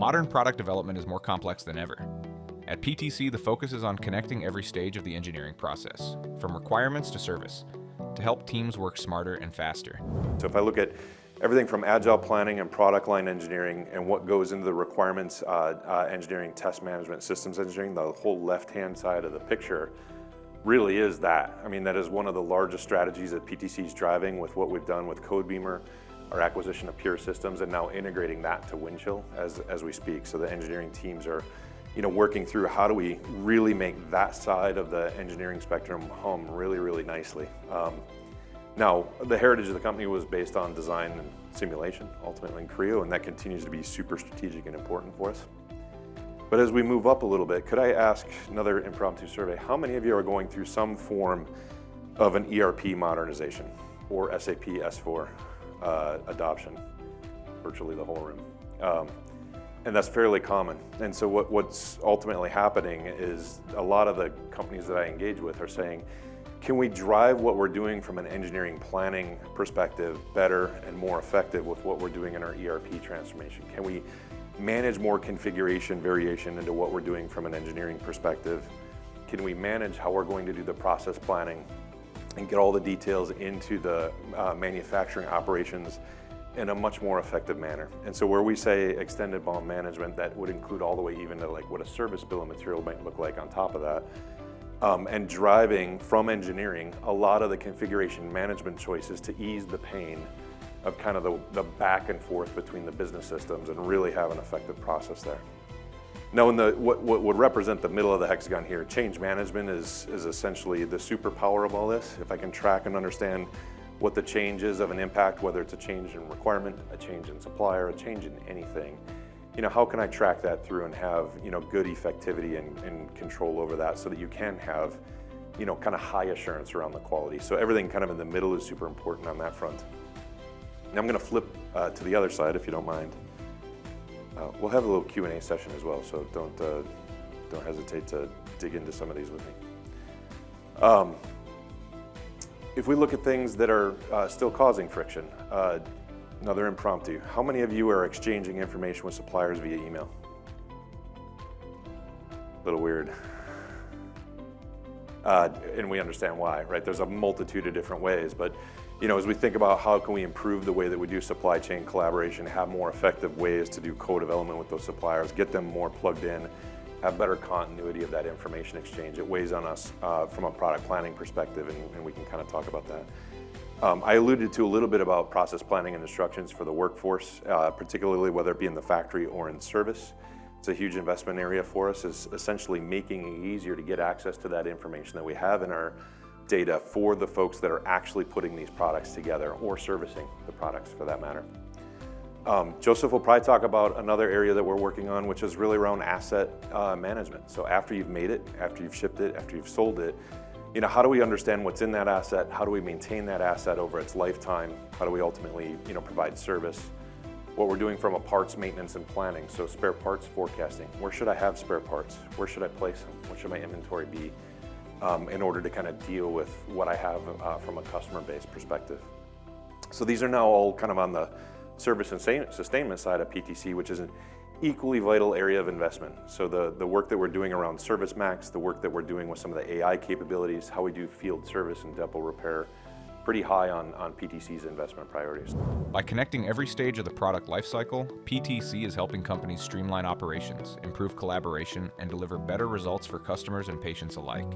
Modern product development is more complex than ever. At PTC, the focus is on connecting every stage of the engineering process, from requirements to service, to help teams work smarter and faster. So if I look at everything from agile planning and product line engineering and what goes into the requirements engineering, test management, systems engineering, the whole left-hand side of the picture really is that. I mean, that is one of the largest strategies that PTC is driving with what we've done with Codebeamer, our acquisition of Pure Systems, and now integrating that to Windchill as we speak. So the engineering teams are working through how do we really make that side of the engineering spectrum hum really, really nicely. Now, the heritage of the company was based on design and simulation, ultimately in Creo, and that continues to be super strategic and important for us. But as we move up a little bit, could I ask another impromptu survey, how many of you are going through some form of an ERP modernization or SAP S4 adoption? Virtually the whole room. And that's fairly common. And so what's ultimately happening is a lot of the companies that I engage with are saying, can we drive what we're doing from an engineering planning perspective better and more effective with what we're doing in our ERP transformation? Can we manage more configuration variation into what we're doing from an engineering perspective? Can we manage how we're going to do the process planning and get all the details into the manufacturing operations in a much more effective manner? And so where we say extended BOM management, that would include all the way even to like what a service bill of material might look like on top of that. And driving from engineering a lot of the configuration management choices to ease the pain of kind of the back and forth between the business systems and really have an effective process there. Now, what would represent the middle of the hexagon here, change management is essentially the superpower of all this. If I can track and understand what the change is of an impact, whether it's a change in requirement, a change in supplier, a change in anything, how can I track that through and have, good effectivity and control over that so that you can have, kind of high assurance around the quality. So everything kind of in the middle is super important on that front. Now I'm going to flip to the other side, if you don't mind. We'll have a little Q&A session as well, so don't hesitate to dig into some of these with me. If we look at things that are still causing friction, another impromptu. How many of you are exchanging information with suppliers via email? A little weird. And we understand why, right? There's a multitude of different ways, but as we think about how can we improve the way that we do supply chain collaboration, have more effective ways to do co-development with those suppliers, get them more plugged in, have better continuity of that information exchange. It weighs on us from a product planning perspective, and we can kind of talk about that. I alluded to a little bit about process planning and instructions for the workforce, particularly whether it be in the factory or in service. It's a huge investment area for us, is essentially making it easier to get access to that information that we have in our data for the folks that are actually putting these products together or servicing the products for that matter. Joseph will probably talk about another area that we're working on, which is really around asset management. So after you've made it, after you've shipped it, after you've sold it, how do we understand what's in that asset? How do we maintain that asset over its lifetime? How do we ultimately, provide service? What we're doing from a parts maintenance and planning, so spare parts forecasting. Where should I have spare parts? Where should I place them? What should my inventory be in order to kind of deal with what I have from a customer-based perspective? So these are now all kind of on the service and sustainment side of PTC, which is an equally vital area of investment. So the work that we're doing around ServiceMax, the work that we're doing with some of the AI capabilities, how we do field service and depot repair, pretty high on PTC's investment priorities. By connecting every stage of the product lifecycle, PTC is helping companies streamline operations, improve collaboration, and deliver better results for customers and patients alike.